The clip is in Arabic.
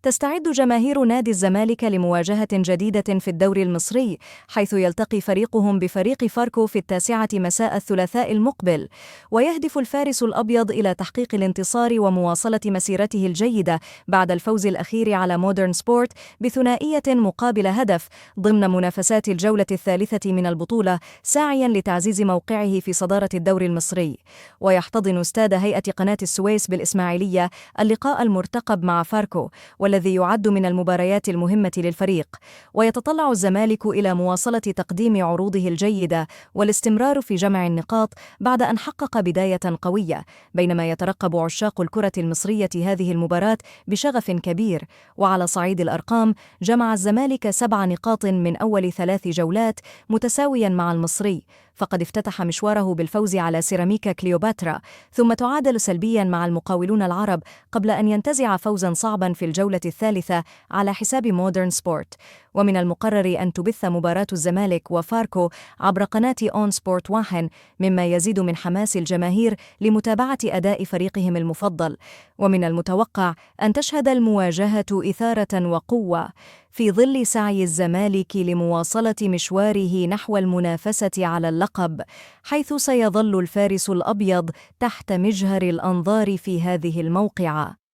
تستعد جماهير نادي الزمالك لمواجهة جديدة في الدوري المصري، حيث يلتقي فريقهم بفريق فاركو في 9 مساء الثلاثاء المقبل. ويهدف الفارس الأبيض إلى تحقيق الانتصار ومواصلة مسيرته الجيدة بعد الفوز الأخير على مودرن سبورت بثنائية مقابل هدف ضمن منافسات الجولة الثالثة من البطولة، ساعيا لتعزيز موقعه في صدارة الدوري المصري. ويحتضن استاد هيئة قناة السويس بالإسماعيلية اللقاء المرتقب مع فاركو، والذي يعد من المباريات المهمة للفريق. ويتطلع الزمالك إلى مواصلة تقديم عروضه الجيدة والاستمرار في جمع النقاط بعد أن حقق بداية قوية، بينما يترقب عشاق الكرة المصرية هذه المباراة بشغف كبير. وعلى صعيد الأرقام، جمع الزمالك 7 نقاط من أول 3 جولات متساويا مع المصري، فقد افتتح مشواره بالفوز على سيراميكا كليوباترا، ثم تعادل سلبيا مع المقاولون العرب قبل أن ينتزع فوزا صعبا في الجولة الثالثة على حساب مودرن سبورت. ومن المقرر أن تبث مباراة الزمالك وفاركو عبر قناة أون سبورت 1، مما يزيد من حماس الجماهير لمتابعة أداء فريقهم المفضل. ومن المتوقع أن تشهد المواجهة إثارة وقوة في ظل سعي الزمالك لمواصلة مشواره نحو المنافسة على اللقب، حيث سيظل الفارس الأبيض تحت مجهر الأنظار في هذه الموقعة.